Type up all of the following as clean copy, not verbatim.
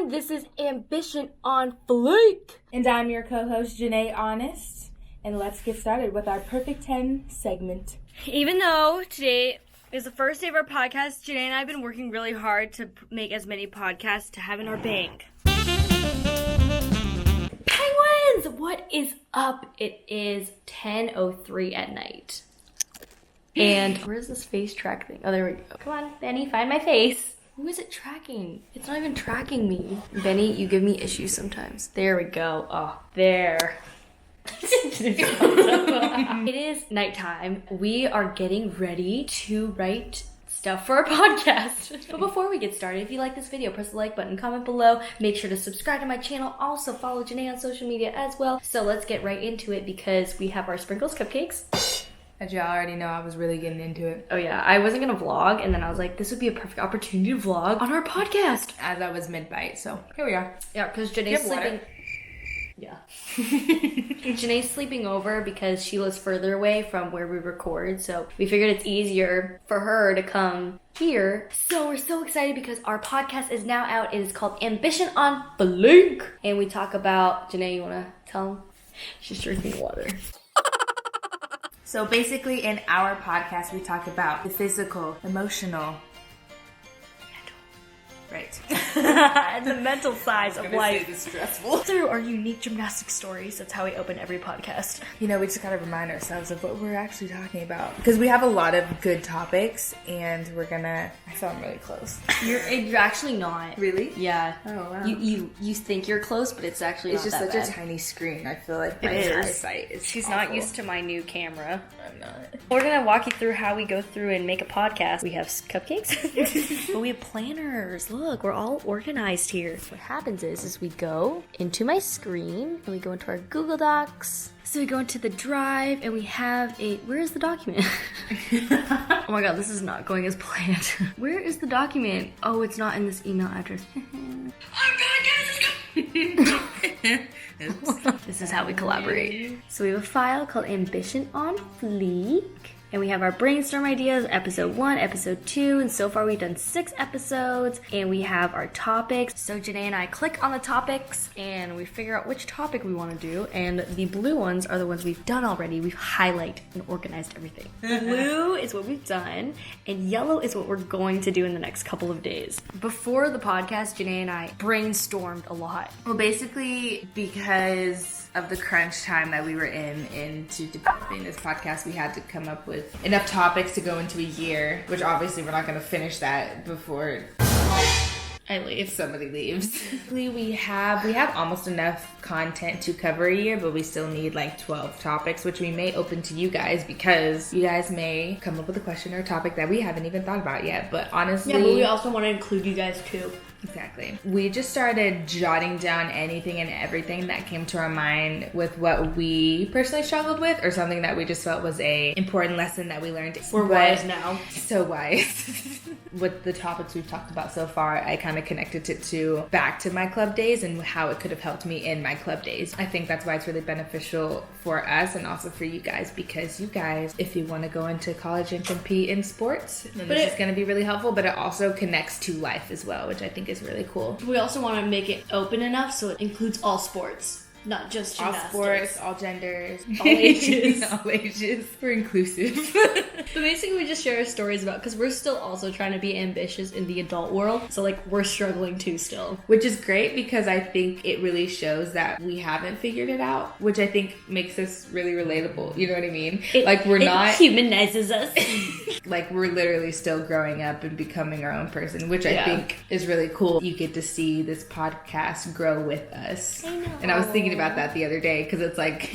everyone, this is Ambition on Fleek. And I'm your co-host, Janay Honest. And let's get started with our Perfect 10 segment. Even though today is the first day of our podcast, Janay and I have been working really hard to make as many podcasts to have in our bank. Penguins! What is up? It is 10:03 at night. And where's this face track thing? Oh, there we go. Come on, Benny, find my face. Who is it tracking? It's not even tracking me. Benny, you give me issues sometimes. There we go. Oh, there. It is nighttime. We are getting ready to write stuff for our podcast. But before we get started, if you like this video, press the like button, comment below, make sure to subscribe to my channel. Also follow Janay on social media as well. So let's get right into it because we have our sprinkles cupcakes. As y'all already know, I was really getting into it. Oh yeah, I wasn't gonna vlog, and then I was like, this would be a perfect opportunity to vlog on our podcast. As I was mid-bite, so here we are. Yeah, because Janay's sleeping. Yeah. Janay's sleeping over because she lives further away from where we record, so we figured it's easier for her to come here. So we're so excited because our podcast is now out. It is called Ambition on Fleek. And we talk about, Janay, you wanna tell them? She's drinking water. So basically in our podcast, we talk about the physical, emotional, right. The mental size of life. It's stressful. Through our unique gymnastics stories. That's how we open every podcast. You know, we just gotta remind ourselves of what we're actually talking about. Because we have a lot of good topics, and we're gonna... I feel I'm really close. You're actually not. Really? Yeah. Oh, wow. You think you're close, but it's actually It's not just that such bad. a tiny screen. I feel like my It is. eyesight is She's awful. not used to my new camera. I'm not. We're gonna walk you through how we go through and make a podcast. We have cupcakes, but we have planners. Look, we're all organized here. What happens is we go into my screen and we go into our Google Docs. So we go into the drive and we have a... Where is the document? Oh my god, this is not going as planned. Where is the document? Oh, it's not in this email address. This is how we collaborate. So we have a file called Ambition on Fleek. And we have our brainstorm ideas, episode 1, episode 2, and so far we've done 6 episodes. And we have our topics. So Janay and I click on the topics and we figure out which topic we want to do. And the blue ones are the ones we've done already. We've highlighted and organized everything. Blue is what we've done, and yellow is what we're going to do in the next couple of days. Before the podcast, Janay and I brainstormed a lot. Well, basically, because of the crunch time that we were into developing this podcast, we had to come up with enough topics to go into a year, which obviously we're not going to finish that before I leave. somebody leaves. We have almost enough content to cover a year, but we still need like 12 topics, which we may open to you guys because you guys may come up with a question or a topic that we haven't even thought about yet. But honestly, Yeah, but we also want to include you guys too. Exactly. We just started jotting down anything and everything that came to our mind with what we personally struggled with or something that we just felt was a important lesson that we learned. We're wise now. So wise. With the topics we've talked about so far, I kind of connected it back to my club days and how it could have helped me in my club days. I think that's why it's really beneficial for us and also for you guys, because you guys, if you want to go into college and compete in sports, then this is going to be really helpful, but it also connects to life as well, which I think is really cool. We also want to make it open enough so it includes all sports, not just gymnastics. All sports, all genders, all ages. All ages. We're inclusive. But basically we just share stories about, because we're still also trying to be ambitious in the adult world, so like we're struggling too still. Which is great because I think it really shows that we haven't figured it out, which I think makes us really relatable. You know what I mean? It humanizes us. Like we're literally still growing up and becoming our own person, which I think is really cool. You get to see this podcast grow with us. I know. And I was thinking about that the other day because it's like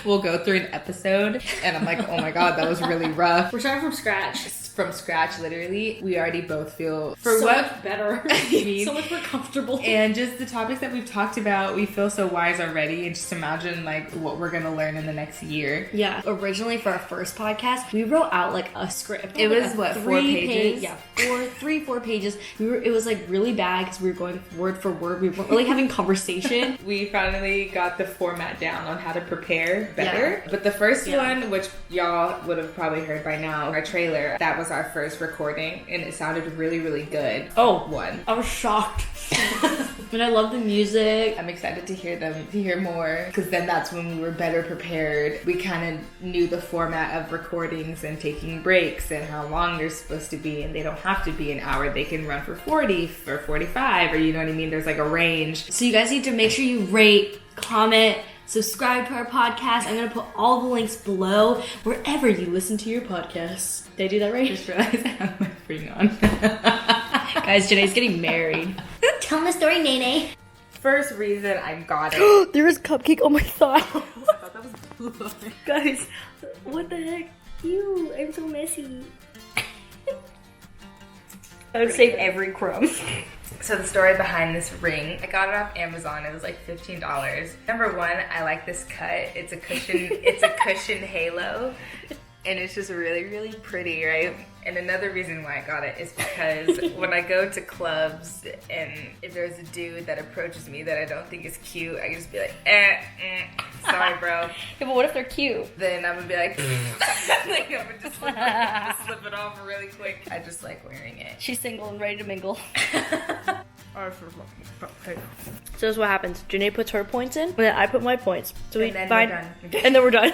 we'll go through an episode and I'm like, oh my god, that was really rough. We're starting from scratch. From scratch, literally. We already both feel much better. So much more comfortable. And just the topics that we've talked about, we feel so wise already. And just imagine like what we're gonna learn in the next year. Yeah. Originally for our first podcast, we wrote out like a script. It was what, 4 pages? Yeah, 4 pages. It was like really bad because we were going word for word. We weren't really having conversation. We finally got the format down on how to prepare better. Yeah. But the first one, which y'all would have probably heard by now, our trailer, that was our first recording and it sounded really, really good. Oh, one. I was shocked. And I love the music. I'm excited to hear more, because then that's when we were better prepared. We kind of knew the format of recordings and taking breaks and how long they're supposed to be, and they don't have to be an hour. They can run for 40 or 45, or you know what I mean? There's like a range. So you guys need to make sure you rate, comment, subscribe to our podcast. I'm going to put all the links below wherever you listen to your podcasts. Did I do that right? Just realized I have my ring on. Guys, Janay's getting married. Tell me the story, Nene. First reason I got it. There was cupcake on my thigh. I thought that was Guys, what the heck? Ew, I'm so messy. I would save every crumb. So the story behind this ring, I got it off Amazon. It was like $15. Number one, I like this cut. It's a cushion halo. And it's just really, really pretty, right? And another reason why I got it is because when I go to clubs and if there's a dude that approaches me that I don't think is cute, I can just be like, sorry, bro. Yeah, but what if they're cute? Then I'm gonna be like, like I'm gonna just slip it off really quick. I just like wearing it. She's single and ready to mingle. So So this is what happens. Janay puts her points in, and then I put my points. So we then find, we're done. and then we're done.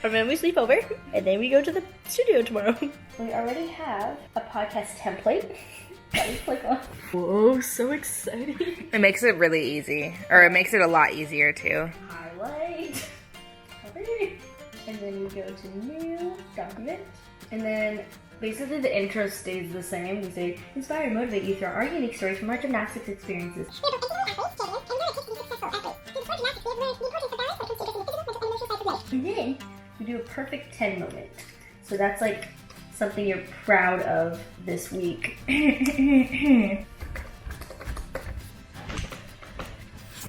And then we sleep over, and then we go to the studio tomorrow. We already have a podcast template that we click on. Whoa, so exciting. It makes it really easy, or it makes it a lot easier too. Highlight. Okay. And then we go to new document, and then basically the intro stays the same. We say, inspire and motivate you through our unique stories from our gymnastics experiences. And then we do a perfect 10 moment. So that's like something you're proud of this week.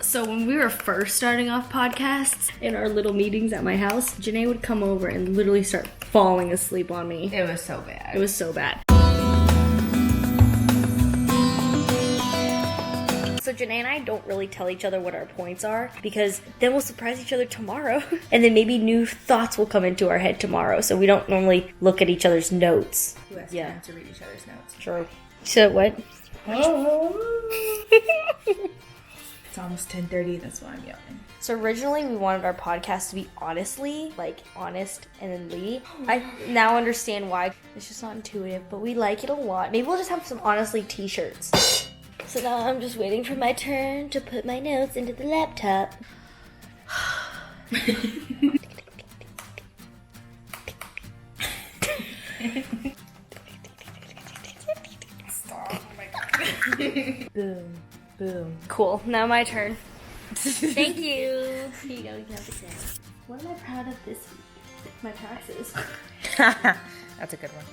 So when we were first starting off podcasts in our little meetings at my house, Janay would come over and literally start falling asleep on me. It was so bad. It was so bad. So Janay and I don't really tell each other what our points are because then we'll surprise each other tomorrow. And then maybe new thoughts will come into our head tomorrow. So we don't normally look at each other's notes. Who has time to read each other's notes? True. So what? It's almost 10:30, that's why I'm yelling. So originally we wanted our podcast to be honestly, like honest and then Lee. I now understand why. It's just not intuitive, but we like it a lot. Maybe we'll just have some honestly t-shirts. So now I'm just waiting for my turn to put my notes into the laptop. Stop. Oh my god. Boom. Boom. Cool. Now my turn. Thank you. Here you go. You can have the same. What am I proud of this week? My taxes. That's a good one.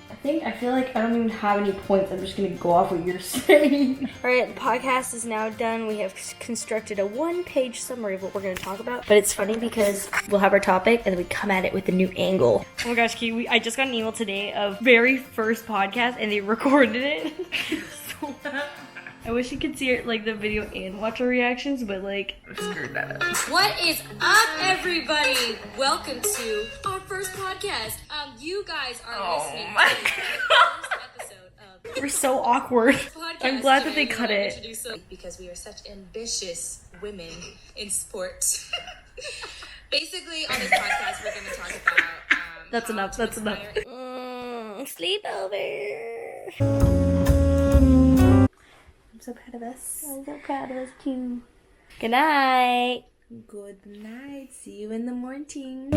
I feel like I don't even have any points. I'm just going to go off what you're saying. Alright, the podcast is now done. We have constructed a one-page summary of what we're going to talk about. But it's funny because we'll have our topic and then we come at it with a new angle. Oh my gosh, Key, I just got an email today of very first podcast and they recorded it. So I wish you could see it, like the video and watch our reactions, but like I screwed that up. What is up, everybody? Welcome to our first podcast. You guys are listening to the first episode of we're so awkward. podcast. I'm glad that they Today cut we will it. introduce them because we are such ambitious women in sports. Basically, on this podcast, we're going to talk about That's how enough. to That's enough. inspire- Sleepover. I'm so proud of us. I'm so proud of us too. Good night. Good night. See you in the morning.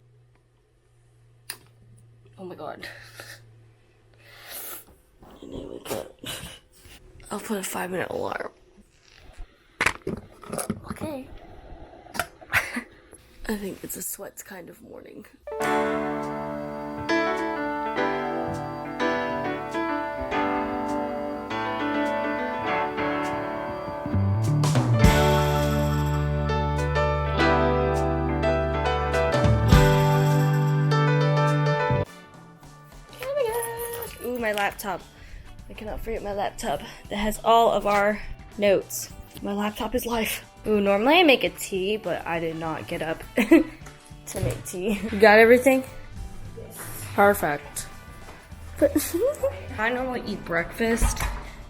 Oh my god. I need to wake up. I'll put a 5-minute alarm. Okay. I think it's a sweats kind of morning. Ooh, my laptop. I cannot forget my laptop that has all of our notes. My laptop is life. Ooh, normally I make a tea, but I did not get up to make tea. You got everything? Yes. Perfect. I normally eat breakfast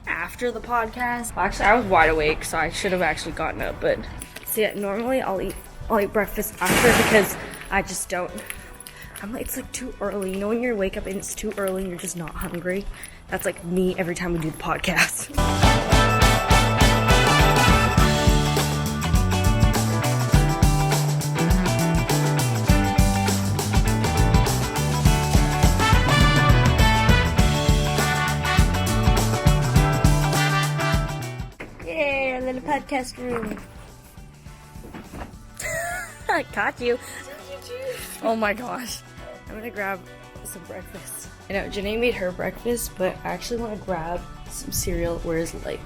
after after the podcast. Well, actually, I was wide awake, so I should have actually gotten up. But see, normally I'll eat breakfast after because I just don't. I'm like, it's like too early. You know when you wake up and it's too early and you're just not hungry? That's like me every time we do the podcast. Yeah, little podcast room. I caught you. Oh my gosh. I'm gonna grab some breakfast. I know, Janay made her breakfast, but I actually want to grab some cereal where it's light.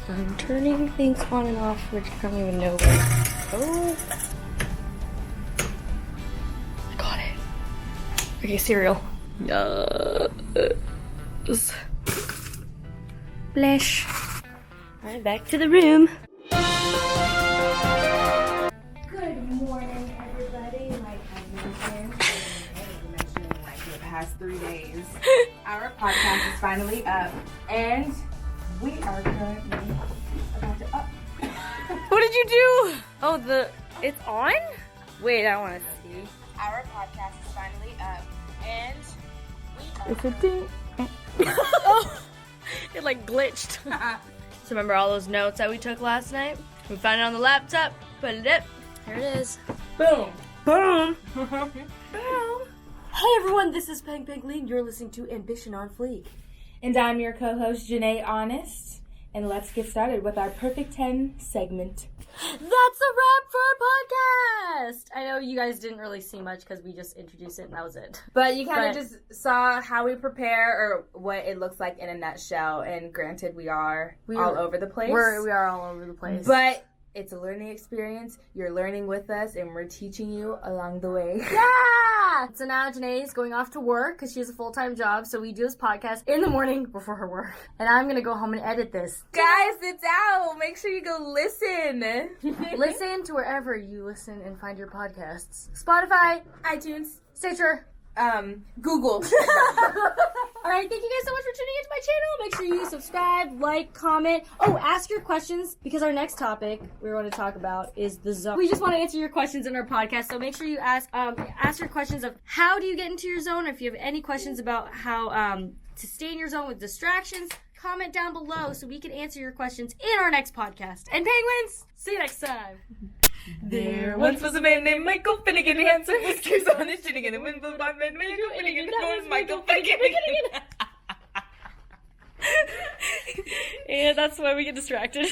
I'm turning things on and off, which I don't even know where. Oh. I got it. Okay, cereal. Yes. Splash. Alright, back to the room. Good morning, everybody. Like I mentioned like for the past 3 days, our podcast is finally up, and we are currently about to up. What did you do? Oh, it's on? Wait, I want to see. Our podcast is finally up, and we are. It's a ding. Oh, it like glitched. So remember all those notes that we took last night? We found it on the laptop, put it up. Here it is. Boom. Boom. Boom. Hey everyone, this is PENG and you're listening to Ambition on Fleek. And I'm your co-host, Janay Honest. And let's get started with our Perfect 10 segment. That's a wrap for our podcast! I know you guys didn't really see much because we just introduced it and that was it. But you kind of just saw how we prepare or what it looks like in a nutshell. And granted, we are all over the place. We are all over the place. But it's a learning experience. You're learning with us and we're teaching you along the way. Yeah! So now Janay is going off to work because she has a full-time job. So we do this podcast in the morning before her work. And I'm going to go home and edit this. Guys, it's out. Make sure you go listen. Listen to wherever you listen and find your podcasts. Spotify, iTunes, Stitcher, Google. Alright, thank you guys so much for tuning into my channel. Make sure you subscribe, like, comment. Oh, ask your questions because our next topic we're going to talk about is the zone. We just want to answer your questions in our podcast, so make sure you ask your questions of how do you get into your zone. If you have any questions about how to stay in your zone with distractions, comment down below so we can answer your questions in our next podcast. And penguins, see you next time. There once was a man named Michael Finnegan. He had some whiskers on his chin again. The wind blew by man Michael Finnegan. That was Michael Finnegan. And that's why we get distracted.